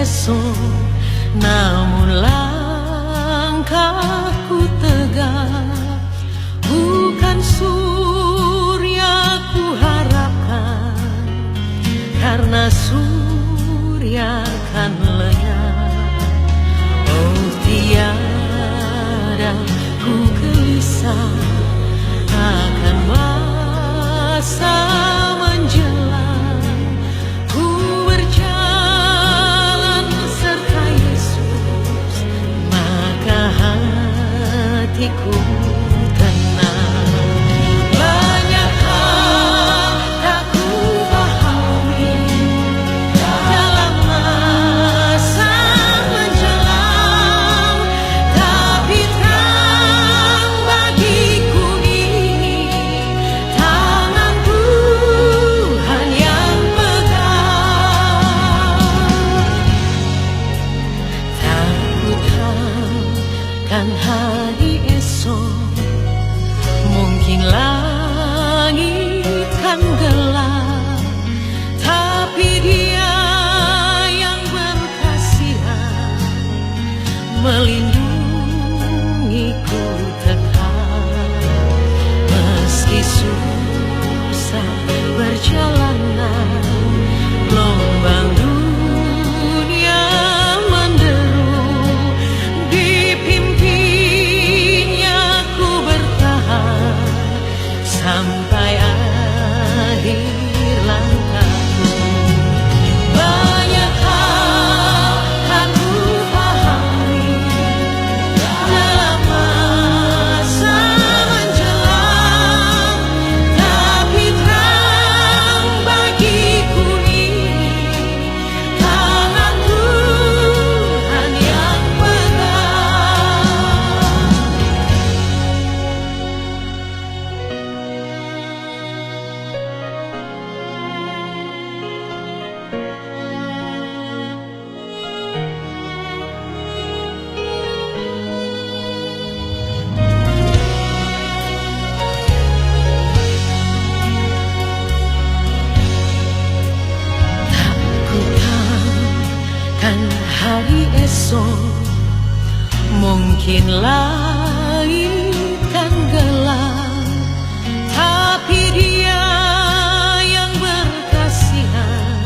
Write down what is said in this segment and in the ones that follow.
esok, namun langkahku tegak. Bukan surya ku harapkan, karena surya kan lenyap. Oh tiada ku gelisah akan masa menjelang. Ku berjalan serta Yesus, maka hatiku tenang. Banyak hal tak ku pahami dalam masa menjelang, tapi terang bagiku ini tangan Tuhan yang pegang. Takutkan hari esok, mungkin langit kan gelap, tapi Dia yang berkasihan melindungiku tetap. Meski susah perjalanan, gelombang dunia menderu, dipimpinnya ku bertahan sampai akhir langkahku. Banyak hal tak ku pahami dalam masa menjelang, tapi terang bagiku ini tangan Tuhan yang pegang. Takutkan hari esok, mungkin langit kan gelap, tapi Dia yang berkasihan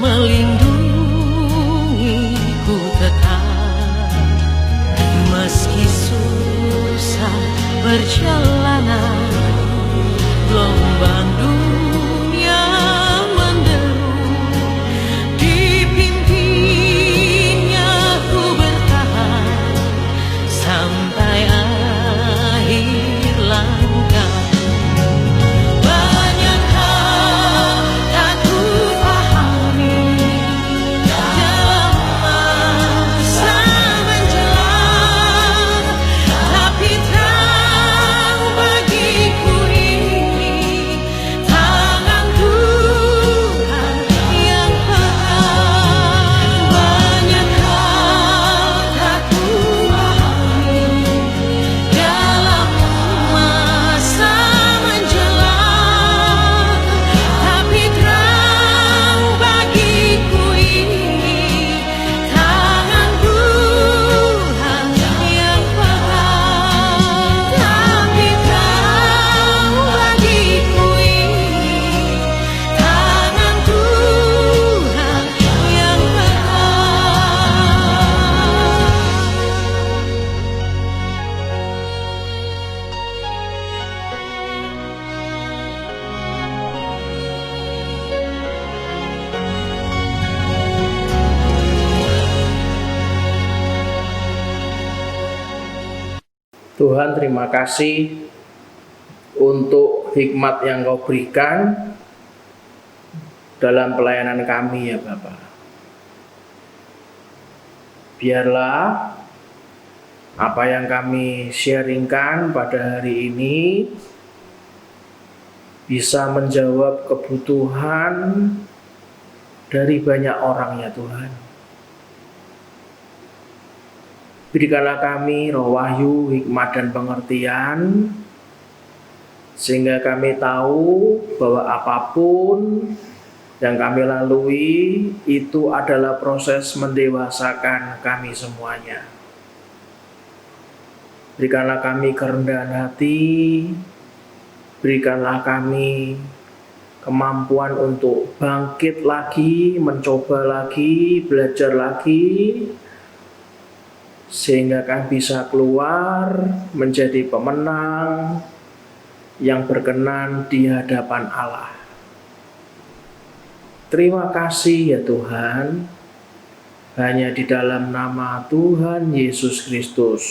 melindungiku tetap. Meski susah perjalanan, gelombang dunia menderu, dipimpinnya ku bertahan sampai akhir langkah. Banyak hal tak ku pahami dalam masa menjelang, tapi terang bagiku ini tangan Tuhan yang pegang. Banyak hal tak ku pahami dalam masa menjelang, tapi terang bagiku ini tangan Tuhan yang pegang. Tapi terang bagiku ini tangan Tuhan yang Tuhan, terima kasih untuk hikmat yang Kau berikan dalam pelayanan kami ya Bapak. Biarlah apa yang kami sharingkan pada hari ini bisa menjawab kebutuhan dari banyak orang ya Tuhan. Berikanlah kami roh wahyu, hikmat dan pengertian, sehingga kami tahu bahwa apapun yang kami lalui itu adalah proses mendewasakan kami semuanya. Berikanlah kami kerendahan hati, berikanlah kami kemampuan untuk bangkit lagi, mencoba lagi, belajar lagi, sehingga kami bisa keluar menjadi pemenang yang berkenan di hadapan Allah. Terima kasih ya Tuhan, hanya di dalam nama Tuhan Yesus Kristus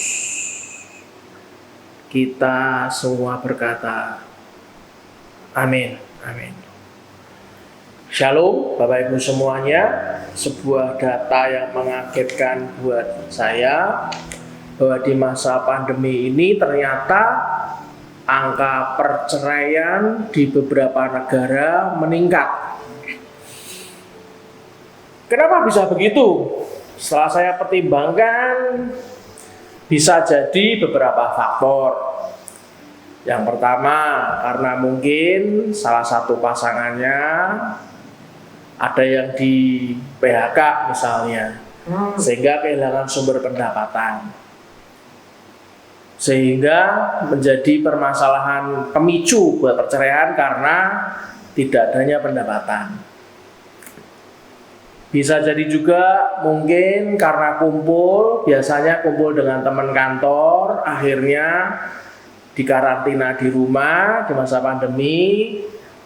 kita semua berkata amin, amin. Shalom Bapak Ibu semuanya. Sebuah data yang mengagetkan buat saya bahwa di masa pandemi ini ternyata angka perceraian di beberapa negara meningkat. Kenapa bisa begitu? Setelah saya pertimbangkan, bisa jadi beberapa faktor. Yang pertama, karena mungkin salah satu pasangannya ada yang di PHK misalnya, sehingga kehilangan sumber pendapatan. Sehingga menjadi permasalahan pemicu buat perceraian karena tidak adanya pendapatan. Bisa jadi juga mungkin karena biasanya kumpul dengan teman kantor, akhirnya dikarantina di rumah di masa pandemi,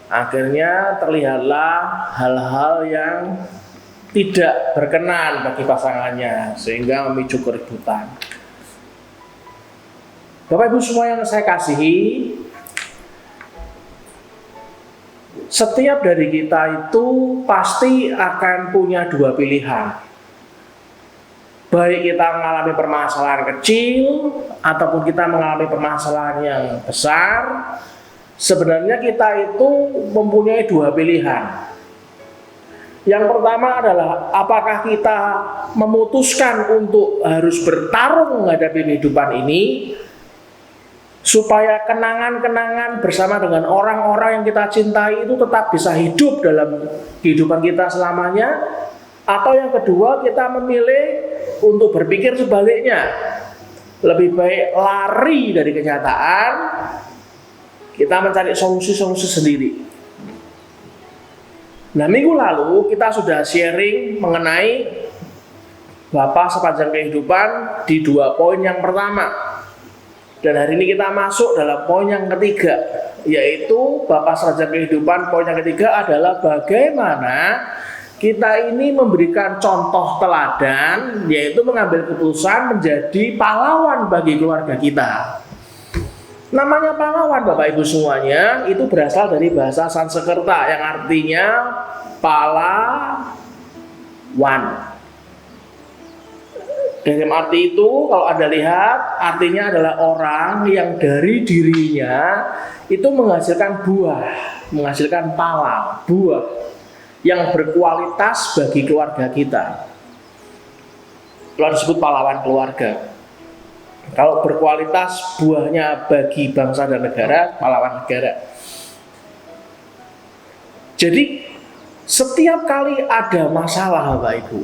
akhirnya terlihatlah hal-hal yang tidak berkenan bagi pasangannya, sehingga memicu keributan. Bapak Ibu semua yang saya kasihi, setiap dari kita itu pasti akan punya dua pilihan. Baik kita mengalami permasalahan kecil ataupun kita mengalami permasalahan yang besar, sebenarnya kita itu mempunyai dua pilihan. Yang pertama adalah apakah kita memutuskan untuk harus bertarung menghadapi kehidupan ini supaya kenangan-kenangan bersama dengan orang-orang yang kita cintai itu tetap bisa hidup dalam kehidupan kita selamanya, atau yang kedua kita memilih untuk berpikir sebaliknya, lebih baik lari dari kenyataan, kita mencari solusi-solusi sendiri. Nah, minggu lalu kita sudah sharing mengenai Bapa sepanjang kehidupan di 2 poin yang pertama. Dan hari ini kita masuk dalam poin yang ketiga, yaitu Bapa sepanjang kehidupan. Poin yang ketiga adalah bagaimana kita ini memberikan contoh teladan, yaitu mengambil keputusan menjadi pahlawan bagi keluarga kita. Namanya pahlawan Bapak Ibu semuanya itu berasal dari bahasa Sanskerta yang artinya pahlawan. Dalam arti itu kalau Anda lihat artinya adalah orang yang dari dirinya itu menghasilkan buah, menghasilkan pala, buah yang berkualitas bagi keluarga kita. Kalau disebut pahlawan keluarga. Kalau berkualitas buahnya bagi bangsa dan negara, pahlawan negara. Jadi setiap kali ada masalah Bapak Ibu,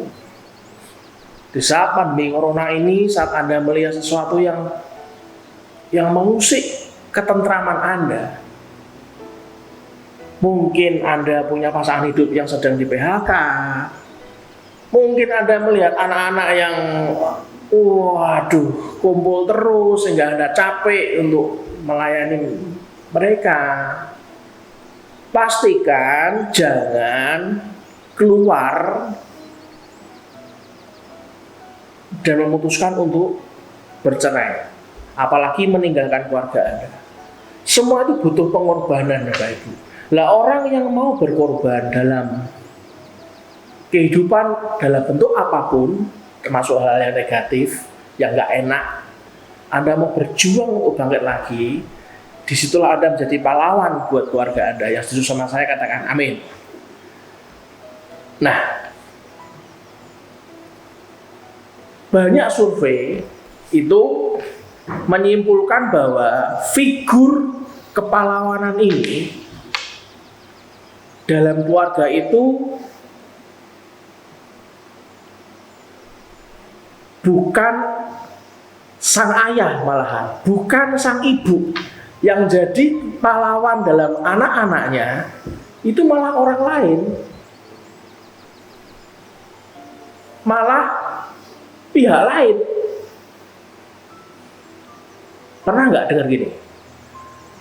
di saat pandemi corona ini, saat Anda melihat sesuatu yang mengusik ketentraman Anda, mungkin Anda punya pasangan hidup yang sedang di PHK, mungkin Anda melihat anak-anak yang kumpul terus sehingga Anda capek untuk melayani mereka. Pastikan jangan keluar dan memutuskan untuk bercerai, apalagi meninggalkan keluarga Anda. Semua itu butuh pengorbanan Bapak Ibu. Lah orang yang mau berkorban dalam kehidupan dalam bentuk apapun, termasuk hal yang negatif, yang gak enak, Anda mau berjuang untuk bangkit lagi, disitulah Anda menjadi pahlawan buat keluarga Anda. Yang setuju sama saya katakan amin. Nah, banyak survei itu menyimpulkan bahwa figur kepahlawanan ini dalam keluarga itu bukan sang ayah, malahan bukan sang ibu yang jadi pahlawan dalam anak-anaknya, itu malah orang lain, malah pihak lain. Pernah nggak dengar gini?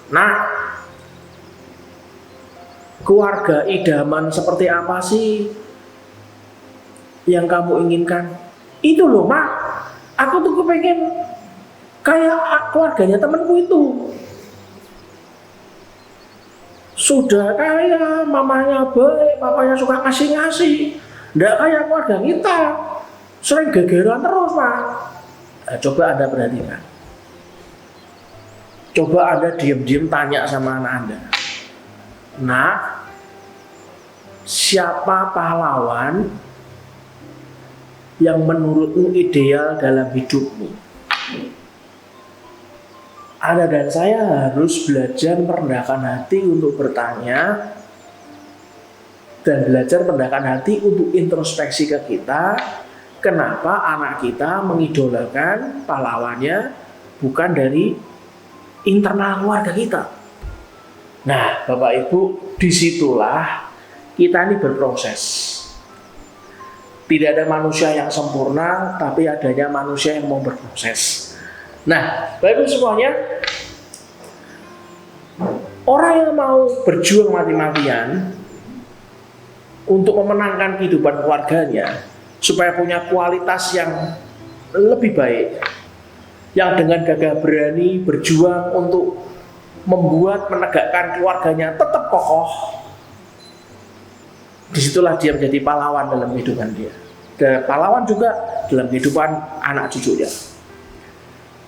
Nah, keluarga idaman seperti apa sih yang kamu inginkan? Itu loh, Mak, aku tuh kepengen kayak keluarganya temanku itu. Sudah kaya, mamanya baik, papanya suka ngasih-ngasih. Nggak kayak keluarga kita, sering gegeran terus, Mak. Nah, coba Anda perhatikan. Coba Anda diam-diam tanya sama anak Anda. Nah, siapa pahlawan yang menurutmu ideal dalam hidupmu? Anda dan saya harus belajar merendahkan hati untuk bertanya, dan belajar merendahkan hati untuk introspeksi ke kita. Kenapa anak kita mengidolakan pahlawannya bukan dari internal keluarga kita? Nah, Bapak Ibu, disitulah kita ini berproses. Tidak ada manusia yang sempurna, tapi adanya manusia yang mau berproses. Nah, Bapak Ibu semuanya, orang yang mau berjuang mati-matian untuk memenangkan kehidupan keluarganya supaya punya kualitas yang lebih baik, yang dengan gagah berani berjuang untuk membuat menegakkan keluarganya tetap kokoh, disitulah dia menjadi pahlawan dalam kehidupan dia, dan pahlawan juga dalam kehidupan anak cucunya.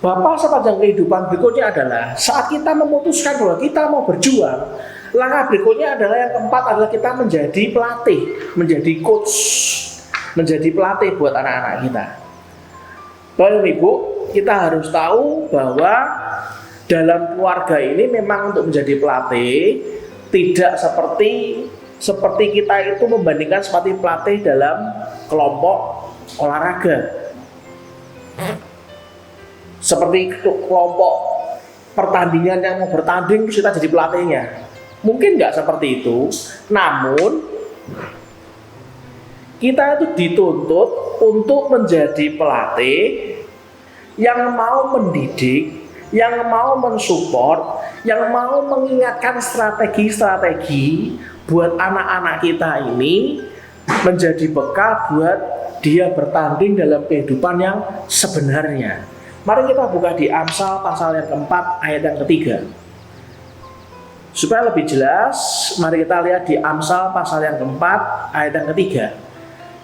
Bapak sepanjang kehidupan berikutnya adalah saat kita memutuskan bahwa kita mau berjuang, langkah berikutnya adalah yang keempat adalah kita menjadi pelatih, menjadi coach, menjadi pelatih buat anak-anak kita. Bapak Ibu, kita harus tahu bahwa dalam keluarga ini memang untuk menjadi pelatih tidak seperti kita itu membandingkan seperti pelatih dalam kelompok olahraga. Seperti kelompok pertandingan yang mau bertanding terus kita jadi pelatihnya. Mungkin nggak seperti itu. Namun kita itu dituntut untuk menjadi pelatih yang mau mendidik, yang mau mensupport, yang mau mengingatkan strategi-strategi buat anak-anak kita ini menjadi bekal buat dia bertanding dalam kehidupan yang sebenarnya. Mari kita buka di Amsal pasal yang keempat ayat yang ketiga. Supaya lebih jelas, mari kita lihat di Amsal pasal yang keempat ayat yang ketiga.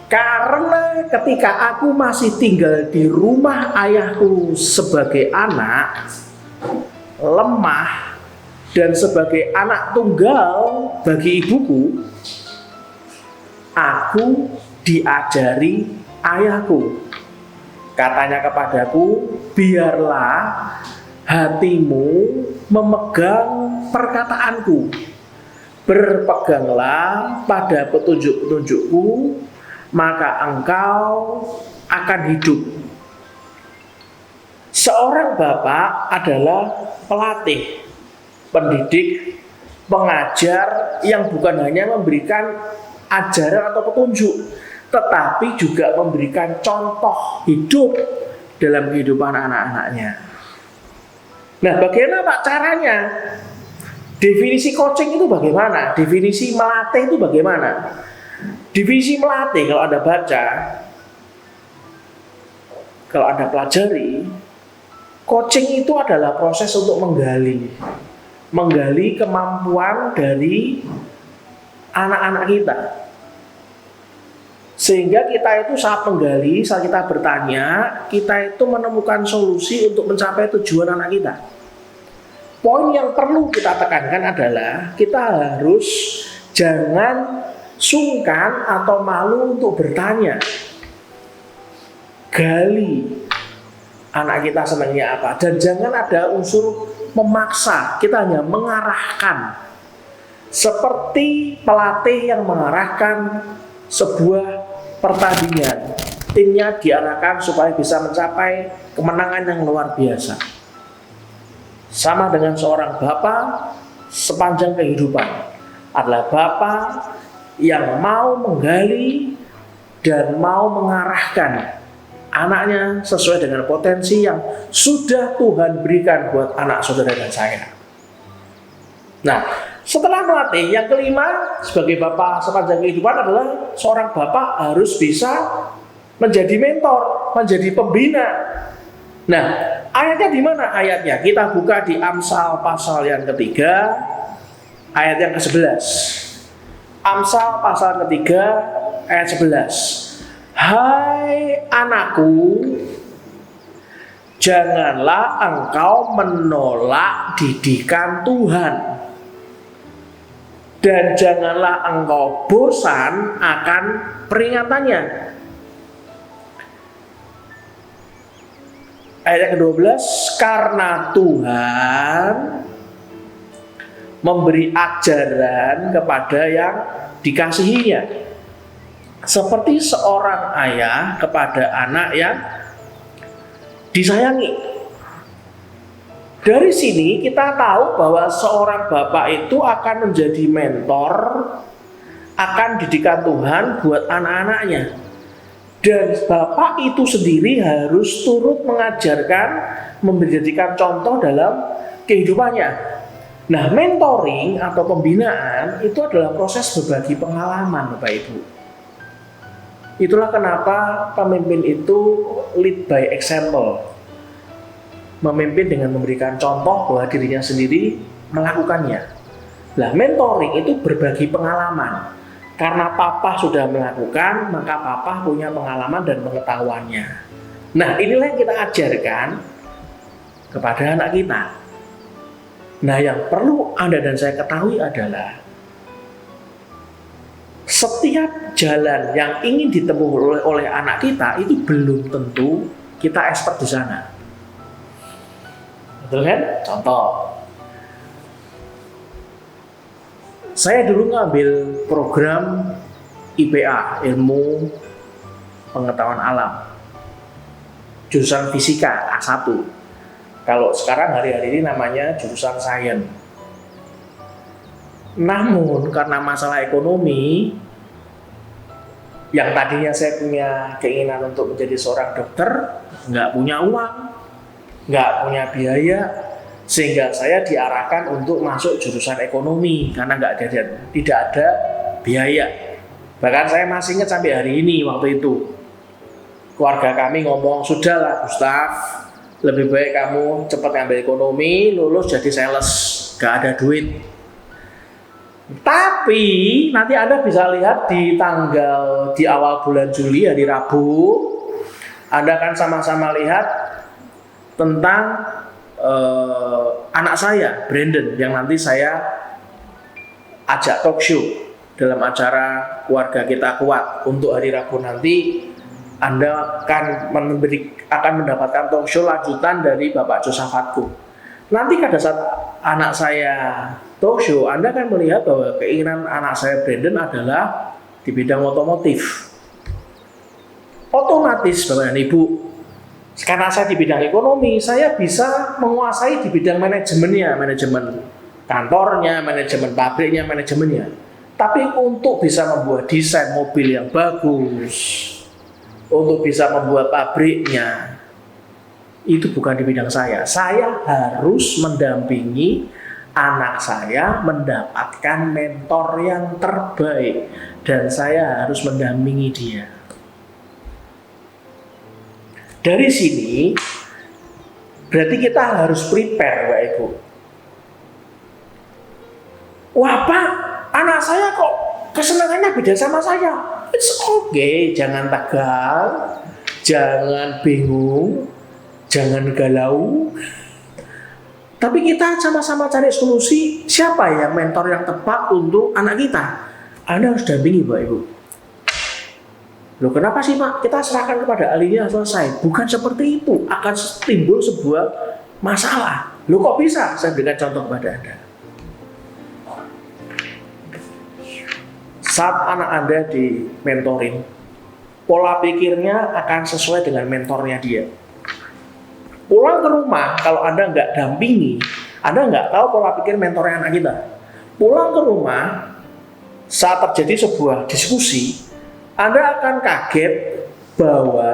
Karena ketika aku masih tinggal di rumah ayahku sebagai anak, lemah, dan sebagai anak tunggal bagi ibuku, aku diajari ayahku. Katanya kepadaku, biarlah hatimu memegang perkataanku, berpeganglah pada petunjuk-petunjukku, maka engkau akan hidup. Seorang bapak adalah pelatih, pendidik, pengajar yang bukan hanya memberikan ajaran atau petunjuk, tetapi juga memberikan contoh hidup dalam kehidupan anak-anaknya. Nah, bagaimana Pak caranya? Definisi coaching itu bagaimana? Definisi melatih itu bagaimana? Definisi melatih kalau Anda baca, kalau Anda pelajari, coaching itu adalah proses untuk menggali kemampuan dari anak-anak kita. Sehingga kita itu saat menggali, saat kita bertanya, kita itu menemukan solusi untuk mencapai tujuan anak kita. Poin yang perlu kita tekankan adalah kita harus jangan sungkan atau malu untuk bertanya. Gali anak kita senangnya apa, dan jangan ada unsur memaksa. Kita hanya mengarahkan. seperti pelatih yang mengarahkan sebuah pertandingan. Timnya diarahkan supaya bisa mencapai kemenangan yang luar biasa. Sama dengan seorang bapak sepanjang kehidupan adalah bapak yang mau menggali dan mau mengarahkan anaknya sesuai dengan potensi yang sudah Tuhan berikan buat anak saudara dan saya. Nah, setelah melatih, yang kelima sebagai bapak sepanjang kehidupan adalah seorang bapak harus bisa menjadi mentor, menjadi pembina. Nah, ayatnya di mana ayatnya? Kita buka di Amsal pasal yang ketiga, ayat yang ke-11. Amsal pasal ketiga, ayat 11. Hai anakku, janganlah engkau menolak didikan Tuhan, dan janganlah engkau bosan akan peringatannya. Ayat ke-12, karena Tuhan memberi ajaran kepada yang dikasihinya, seperti seorang ayah kepada anak yang disayangi. Dari sini kita tahu bahwa seorang bapak itu akan menjadi mentor, akan didikan Tuhan buat anak-anaknya. Dan bapak itu sendiri harus turut mengajarkan, menjadikan contoh dalam kehidupannya. Nah, mentoring atau pembinaan itu adalah proses berbagi pengalaman, Bapak Ibu. Itulah kenapa pemimpin itu lead by example. Memimpin dengan memberikan contoh bahwa dirinya sendiri melakukannya. Nah, mentoring itu berbagi pengalaman. Karena papa sudah melakukan, maka papa punya pengalaman dan pengetahuannya. Nah, inilah yang kita ajarkan kepada anak kita. Nah, yang perlu Anda dan saya ketahui adalah setiap jalan yang ingin ditempuh oleh anak kita itu belum tentu kita expert di sana. Betul kan? Contoh, saya dulu ngambil program IPA, ilmu pengetahuan alam, jurusan fisika A1. Kalau sekarang hari-hari ini namanya jurusan sains. Namun karena masalah ekonomi, yang tadinya saya punya keinginan untuk menjadi seorang dokter, nggak punya uang, nggak punya biaya, sehingga saya diarahkan untuk masuk jurusan ekonomi karena tidak ada biaya. Bahkan saya masih ingat sampai hari ini waktu itu keluarga kami ngomong, sudahlah Gustaf, lebih baik kamu cepat ngambil ekonomi, lulus jadi sales, nggak ada duit. Tapi nanti Anda bisa lihat di awal bulan Juli, hari Rabu, Anda akan sama-sama lihat tentang anak saya, Brandon, yang nanti saya ajak talk show dalam acara Keluarga Kita Kuat. Untuk hari Rabu nanti Anda akan mendapatkan talk show lanjutan dari Bapak Josafatku. Nanti pada saat anak saya talk show, Anda akan melihat bahwa keinginan anak saya Brandon adalah di bidang otomotif. Otomatis Bapak dan Ibu, karena saya di bidang ekonomi, saya bisa menguasai di bidang manajemennya, manajemen kantornya, manajemen pabriknya, manajemennya. Tapi untuk bisa membuat desain mobil yang bagus, untuk bisa membuat pabriknya, itu bukan di bidang saya. Saya harus mendampingi anak saya mendapatkan mentor yang terbaik, dan saya harus mendampingi dia. Dari sini berarti kita harus prepare, Bapak Ibu. Wah Pak, anak saya kok kesenangannya beda sama saya. It's okay, jangan tegang, jangan bingung, jangan galau. Tapi kita sama-sama cari solusi, siapa yang mentor yang tepat untuk anak kita. Anda harus dampingi, Bapak Ibu. Loh, kenapa sih Pak? Kita serahkan kepada ahlinya selesai. Bukan seperti itu, akan timbul sebuah masalah. Loh, kok bisa? Saya berikan contoh kepada Anda. Saat anak Anda di mentoring, pola pikirnya akan sesuai dengan mentornya dia. Pulang ke rumah, kalau Anda nggak dampingi, Anda nggak tahu pola pikir mentornya anak kita. Pulang ke rumah, saat terjadi sebuah diskusi, Anda akan kaget bahwa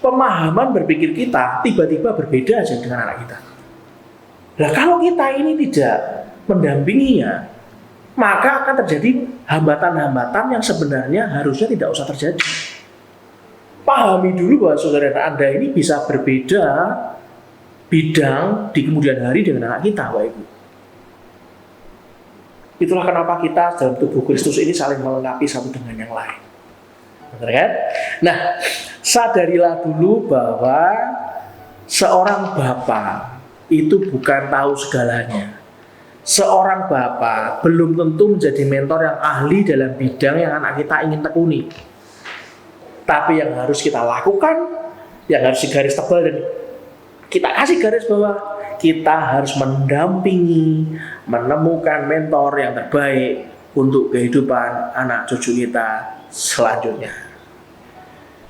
pemahaman berpikir kita tiba-tiba berbeda aja dengan anak kita. Nah, kalau kita ini tidak mendampinginya, maka akan terjadi hambatan-hambatan yang sebenarnya harusnya tidak usah terjadi. Pahami dulu bahwa saudara Anda ini bisa berbeda bidang di kemudian hari dengan anak kita, Bapak Ibu. Itulah kenapa kita dalam tubuh Kristus ini saling melengkapi satu dengan yang lain. Benar kan? Nah, sadarilah dulu bahwa seorang bapak itu bukan tahu segalanya. Seorang bapak belum tentu menjadi mentor yang ahli dalam bidang yang anak kita ingin tekuni. Tapi yang harus kita lakukan, yang harus digaris tebal dan kita kasih garis bawah, kita harus mendampingi, menemukan mentor yang terbaik untuk kehidupan anak cucu kita selanjutnya.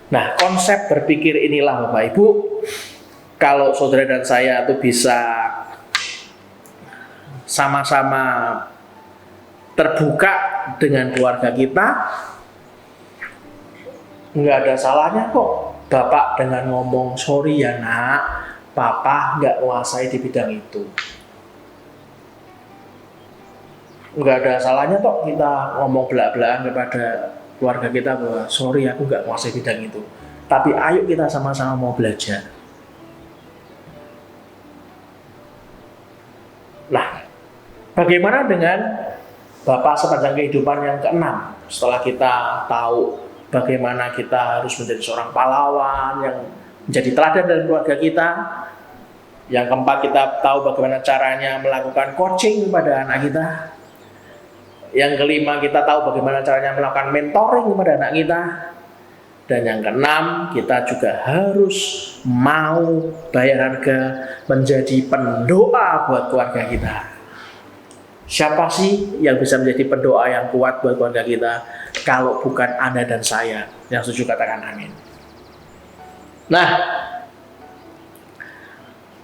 Nah, konsep berpikir inilah Bapak Ibu, kalau saudara dan saya itu bisa sama-sama terbuka dengan keluarga kita, nggak ada salahnya kok Bapak dengan ngomong, sorry ya nak, Papa nggak menguasai di bidang itu. Nggak ada salahnya kok kita ngomong belak-belakan kepada keluarga kita bahwa sorry aku nggak menguasai bidang itu. Tapi ayo kita sama-sama mau belajar. Nah, bagaimana dengan Bapak sepanjang kehidupan yang keenam? Setelah kita tahu bagaimana kita harus menjadi seorang pahlawan yang menjadi teladan dalam keluarga kita. Yang keempat, kita tahu bagaimana caranya melakukan coaching kepada anak kita. Yang kelima, kita tahu bagaimana caranya melakukan mentoring kepada anak kita. Dan yang keenam, kita juga harus mau bayar harga menjadi pendoa buat keluarga kita. Siapa sih yang bisa menjadi pendoa yang kuat buat keluarga kita kalau bukan Anda dan saya? Yang setuju katakan amin. Nah,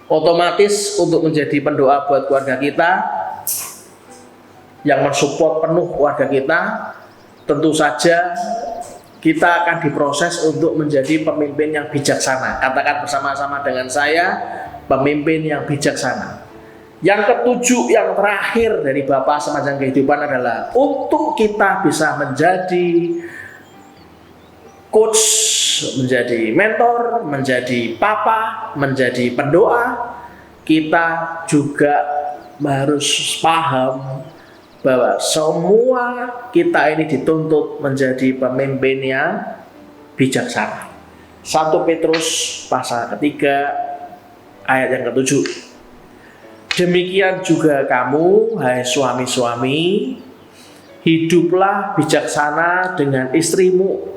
otomatis untuk menjadi pendoa buat keluarga kita yang mensupport penuh keluarga kita, tentu saja kita akan diproses untuk menjadi pemimpin yang bijaksana. Katakan bersama-sama dengan saya, pemimpin yang bijaksana. Yang ketujuh, yang terakhir dari Bapak sepanjang kehidupan adalah untuk kita bisa menjadi coach, menjadi mentor, menjadi papa, menjadi pendoa, kita juga harus paham bahwa semua kita ini dituntut menjadi pemimpin yang bijaksana. 1 Petrus pasal ketiga ayat yang ke-7. Demikian juga kamu, hai suami-suami, hiduplah bijaksana dengan istrimu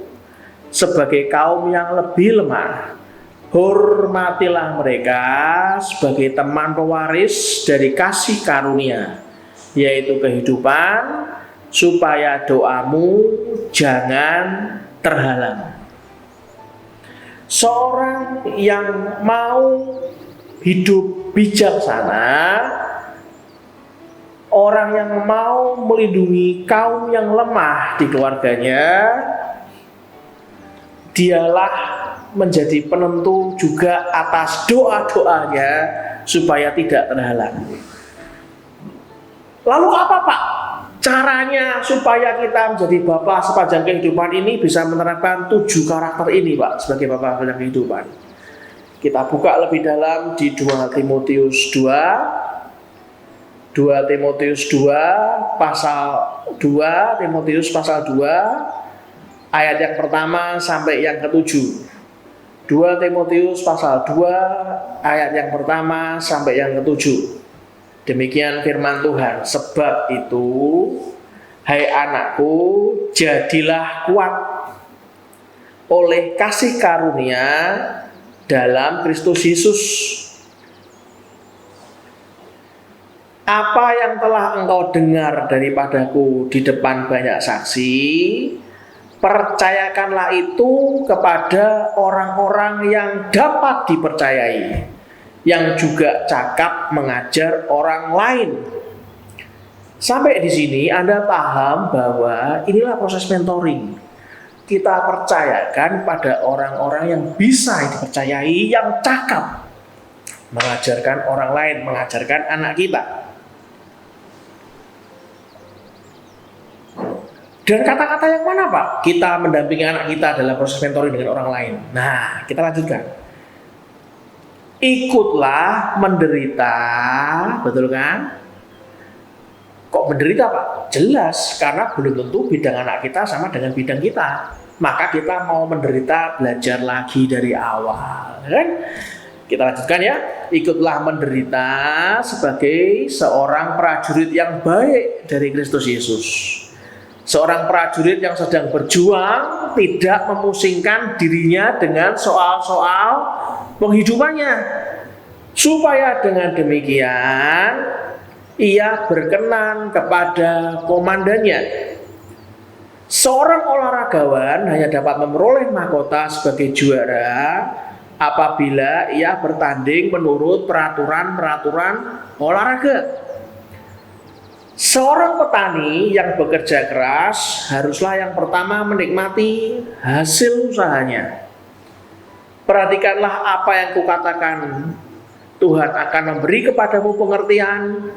sebagai kaum yang lebih lemah. Hormatilah mereka sebagai teman pewaris dari kasih karunia, yaitu kehidupan, supaya doamu jangan terhalang. Seorang yang mau hidup bijaksana, orang yang mau melindungi kaum yang lemah di keluarganya, dialah menjadi penentu juga atas doa-doanya supaya tidak terhalang. Lalu apa Pak caranya supaya kita menjadi bapak sepanjang kehidupan ini bisa menerapkan 7 karakter ini Pak sebagai bapak sepanjang kehidupan? Kita buka lebih dalam di 2 Timotius 2 pasal 2 ayat yang pertama sampai yang ke-7. 2 Timotius pasal 2 ayat yang pertama sampai yang ke-7. Demikian firman Tuhan, sebab itu hai anakku, jadilah kuat oleh kasih karunia dalam Kristus Yesus. Apa yang telah engkau dengar daripadaku di depan banyak saksi, percayakanlah itu kepada orang-orang yang dapat dipercayai, yang juga cakap mengajar orang lain. Sampai di sini Anda paham bahwa inilah proses mentoring. Kita percayakan pada orang-orang yang bisa dipercayai, yang cakap mengajarkan orang lain, mengajarkan anak kita. Dan kata-kata yang mana Pak? Kita mendampingi anak kita dalam proses mentoring dengan orang lain. Nah, kita lanjutkan. Ikutlah menderita, betul kan? Kok menderita Pak? Jelas, karena belum tentu bidang anak kita sama dengan bidang kita. Maka kita mau menderita, belajar lagi dari awal, kan? Kita lanjutkan ya. Ikutlah menderita sebagai seorang prajurit yang baik dari Kristus Yesus. Seorang prajurit yang sedang berjuang, tidak memusingkan dirinya dengan soal-soal penghidupannya, supaya dengan demikian ia berkenan kepada komandannya. Seorang olahragawan hanya dapat memperoleh mahkota sebagai juara apabila ia bertanding menurut peraturan-peraturan olahraga. Seorang petani yang bekerja keras haruslah yang pertama menikmati hasil usahanya. Perhatikanlah apa yang kukatakan. Tuhan akan memberi kepadamu pengertian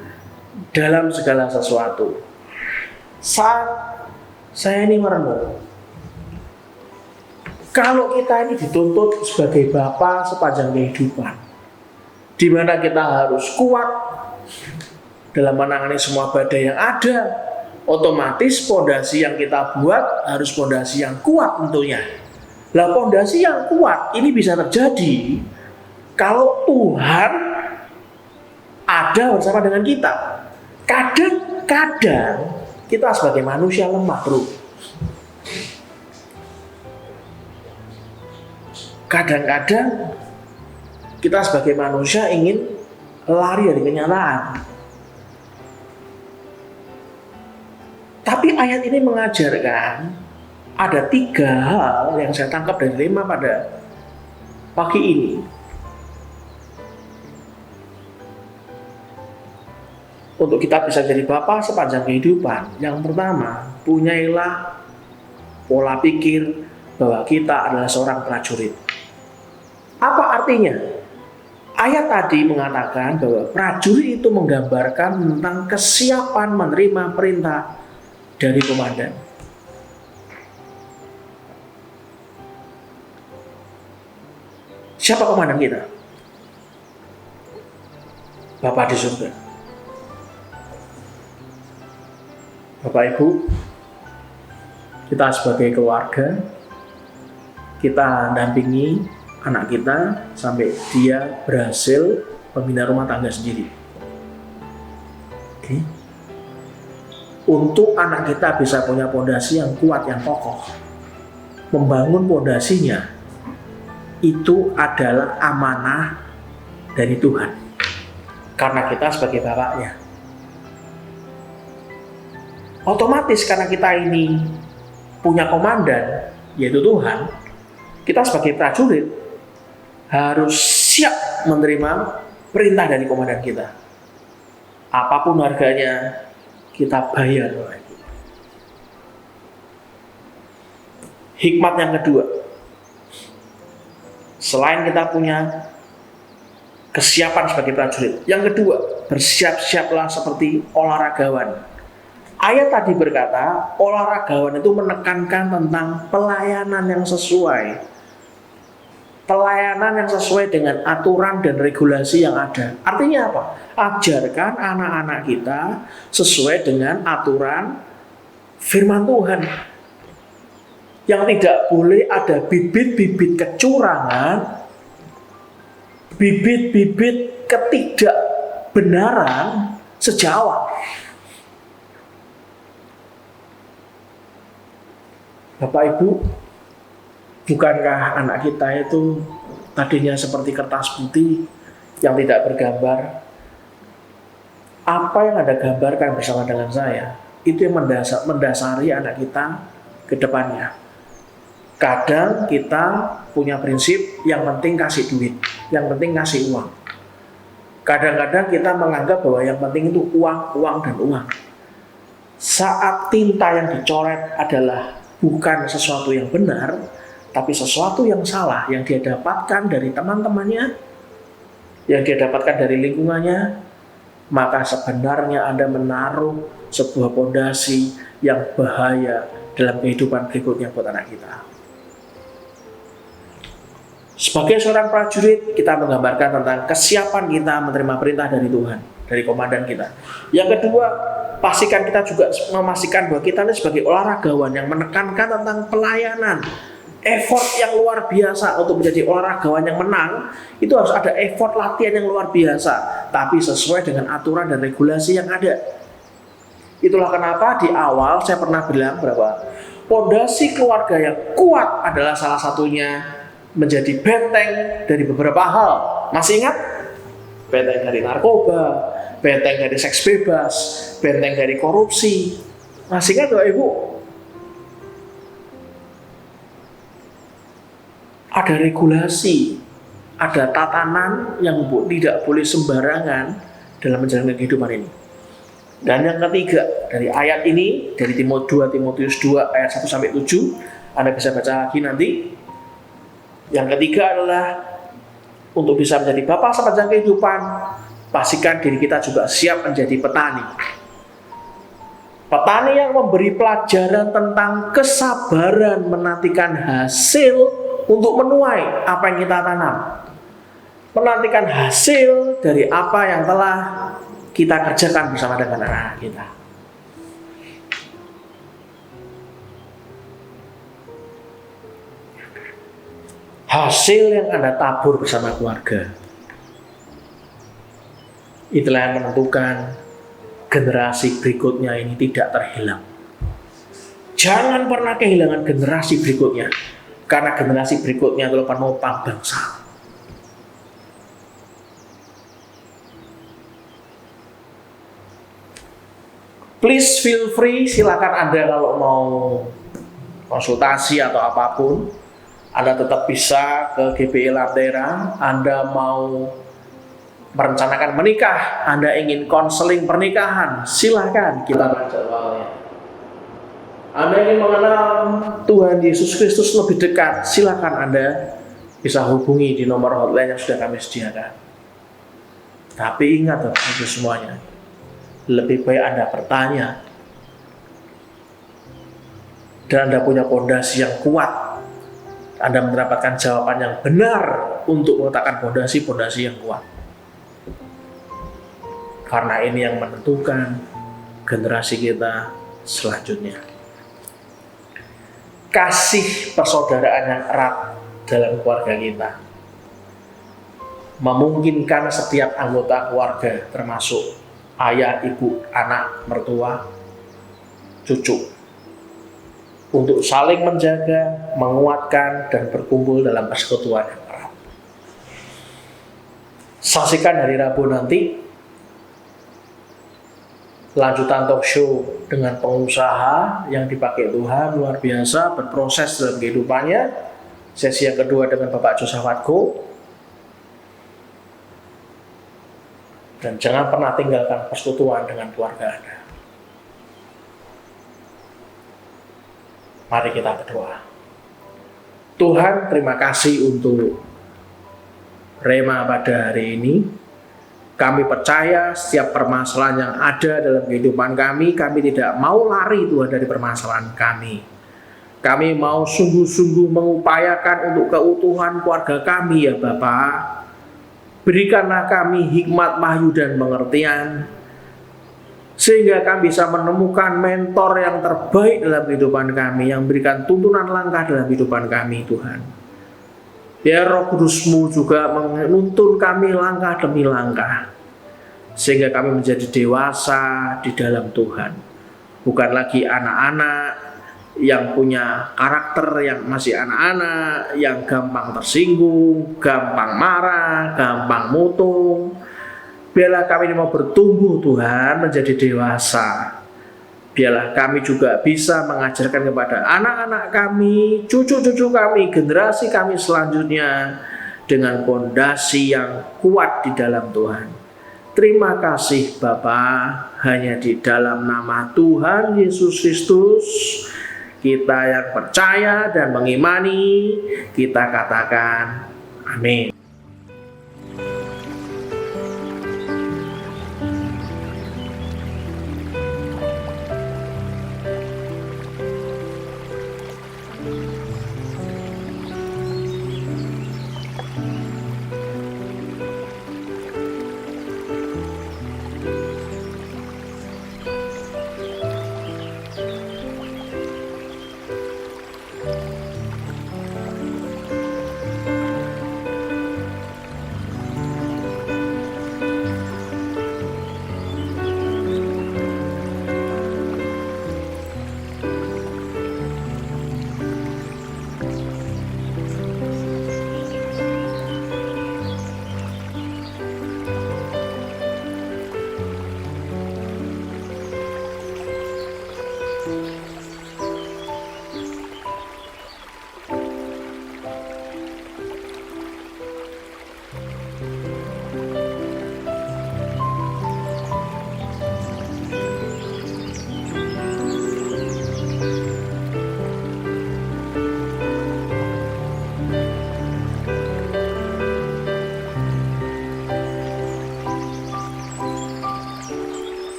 dalam segala sesuatu. Saat saya ini merenung, kalau kita ini dituntut sebagai bapa sepanjang kehidupan, di mana kita harus kuat dalam menangani semua badai yang ada, otomatis fondasi yang kita buat harus fondasi yang kuat tentunya. Lah fondasi yang kuat ini bisa terjadi kalau Tuhan ada bersama dengan kita. Kadang-kadang kita sebagai manusia lemah, bro. Kadang-kadang kita sebagai manusia ingin lari dari kenyataan. Tapi ayat ini mengajarkan ada 3 hal yang saya tangkap dari tema pada pagi ini. Untuk kita bisa jadi bapa sepanjang kehidupan, yang pertama, punyailah pola pikir bahwa kita adalah seorang prajurit. Apa artinya? Ayat tadi mengatakan bahwa prajurit itu menggambarkan tentang kesiapan menerima perintah dari komandan. Siapa komandan kita? Bapa di surga. Bapak Ibu, kita sebagai keluarga, kita dampingi anak kita sampai dia berhasil membina rumah tangga sendiri. Oke. Untuk anak kita bisa punya fondasi yang kuat, yang kokoh, membangun fondasinya itu adalah amanah dari Tuhan, karena kita sebagai bapaknya. Otomatis karena kita ini punya komandan, yaitu Tuhan, kita sebagai prajurit harus siap menerima perintah dari komandan kita. Apapun harganya, kita bayar. Hikmat yang kedua, selain kita punya kesiapan sebagai prajurit, yang kedua, bersiap-siaplah seperti olahragawan. Ayat tadi berkata, olahragawan itu menekankan tentang pelayanan yang sesuai. Pelayanan yang sesuai dengan aturan dan regulasi yang ada. Artinya apa? Ajarkan anak-anak kita sesuai dengan aturan firman Tuhan. Yang tidak boleh ada bibit-bibit kecurangan, bibit-bibit ketidakbenaran sejawat. Bapak Ibu, bukankah anak kita itu tadinya seperti kertas putih yang tidak bergambar? Apa yang Anda gambarkan bersama dengan saya, itu yang mendasari anak kita ke depannya. Kadang kita punya prinsip yang penting kasih duit, yang penting kasih uang. Kadang-kadang kita menganggap bahwa yang penting itu uang, uang, dan uang. Saat tinta yang dicoret adalah bukan sesuatu yang benar, tapi sesuatu yang salah yang dia dapatkan dari teman-temannya, yang dia dapatkan dari lingkungannya, maka sebenarnya Anda menaruh sebuah fondasi yang bahaya dalam kehidupan berikutnya buat anak kita. Sebagai seorang prajurit, kita menggambarkan tentang kesiapan kita menerima perintah dari Tuhan, dari komandan kita. Yang kedua, pastikan kita juga memastikan bahwa kita ini sebagai olahragawan yang menekankan tentang pelayanan, effort yang luar biasa untuk menjadi olahragawan yang menang. Itu harus ada effort latihan yang luar biasa, tapi sesuai dengan aturan dan regulasi yang ada. Itulah kenapa di awal saya pernah bilang bahwa fondasi keluarga yang kuat adalah salah satunya menjadi benteng dari beberapa hal. Masih ingat? Benteng dari narkoba, benteng dari seks bebas, benteng dari korupsi. Masih ingat Bapak Ibu? Ada regulasi, ada tatanan yang tidak boleh sembarangan dalam menjalani kehidupan ini. Dan yang ketiga, dari ayat ini, dari 2 Timotius 2 ayat 1-7, Anda bisa baca lagi nanti. Yang ketiga adalah untuk bisa menjadi bapak sepanjang kehidupan, pastikan diri kita juga siap menjadi petani. Petani yang memberi pelajaran tentang kesabaran menantikan hasil untuk menuai apa yang kita tanam. Menantikan hasil dari apa yang telah kita kerjakan bersama dengan anak kita. Hasil yang Anda tabur bersama keluarga, itulah yang menentukan generasi berikutnya ini tidak terhilang. Jangan pernah kehilangan generasi berikutnya, karena generasi berikutnya adalah penopang bangsa. Please feel free, silakan Anda kalau mau konsultasi atau apapun, Anda tetap bisa ke GBI Lantera. Anda mau merencanakan menikah, Anda ingin konseling pernikahan, silahkan kita baca jadwalnya. Anda ingin mengenal Tuhan Yesus Kristus lebih dekat, silahkan Anda bisa hubungi di nomor hotline yang sudah kami sediakan. Tapi ingat itu semuanya, lebih baik Anda bertanya dan Anda punya fondasi yang kuat, Anda mendapatkan jawaban yang benar untuk meletakkan fondasi yang kuat. Karena ini yang menentukan generasi kita selanjutnya. Kasih persaudaraan yang erat dalam keluarga kita memungkinkan setiap anggota keluarga, termasuk ayah, ibu, anak, mertua, cucu, untuk saling menjaga, menguatkan, dan berkumpul dalam persekutuan yang erat. Saksikan hari Rabu nanti lanjutan talk show dengan pengusaha yang dipakai Tuhan luar biasa, berproses dalam kehidupannya. Sesi yang kedua dengan Bapak Josafat Go. Dan jangan pernah tinggalkan persekutuan dengan keluarga Anda. Mari kita berdoa. Tuhan, terima kasih untuk Rema pada hari ini. Kami percaya setiap permasalahan yang ada dalam kehidupan kami tidak mau lari Tuhan dari permasalahan kami. Kami mau sungguh-sungguh mengupayakan untuk keutuhan keluarga kami ya Bapa. Berikanlah kami hikmat, wahyu, dan pengertian, sehingga kami bisa menemukan mentor yang terbaik dalam kehidupan kami, yang memberikan tuntunan langkah dalam kehidupan kami Tuhan. Biar Roh Kudus-Mu juga menuntun kami langkah demi langkah, sehingga kami menjadi dewasa di dalam Tuhan. Bukan lagi anak-anak yang punya karakter yang masih anak-anak, yang gampang tersinggung, gampang marah, gampang mutung, Biarlah kami ini mau bertumbuh Tuhan, menjadi dewasa. Biarlah kami juga bisa mengajarkan kepada anak-anak kami, cucu-cucu kami, generasi kami selanjutnya dengan fondasi yang kuat di dalam Tuhan. Terima kasih Bapa, hanya di dalam nama Tuhan Yesus Kristus kita yang percaya dan mengimani, kita katakan amin.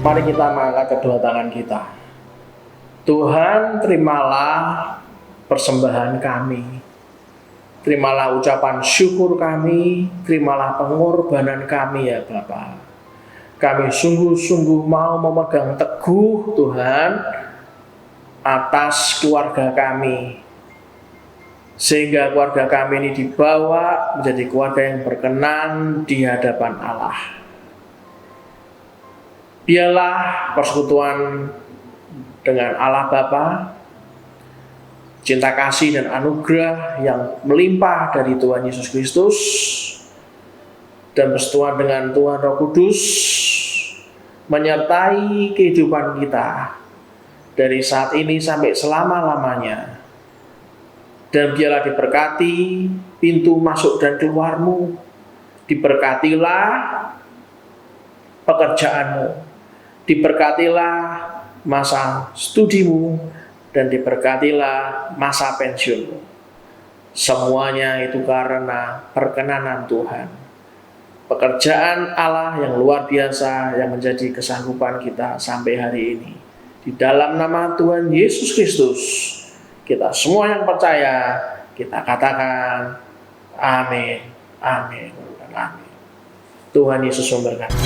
Mari kita mengangkat kedua tangan kita. Tuhan, terimalah persembahan kami. Terimalah ucapan syukur kami, terimalah pengorbanan kami ya Bapa. Kami sungguh-sungguh mau memegang teguh Tuhan atas keluarga kami. Sehingga keluarga kami ini dibawa menjadi keluarga yang berkenan di hadapan Allah. Biarlah persekutuan dengan Allah Bapa, cinta kasih dan anugerah yang melimpah dari Tuhan Yesus Kristus, dan persekutuan dengan Tuhan Roh Kudus menyertai kehidupan kita dari saat ini sampai selama-lamanya. Dan biarlah diberkati pintu masuk dan keluarmu, diberkatilah pekerjaanmu, diberkatilah masa studimu, dan diberkatilah masa pensiunmu. Semuanya itu karena perkenanan Tuhan. Pekerjaan Allah yang luar biasa yang menjadi kesanggupan kita sampai hari ini. Di dalam nama Tuhan Yesus Kristus, kita semua yang percaya, kita katakan amin, amin, dan amin. Tuhan Yesus memberkati.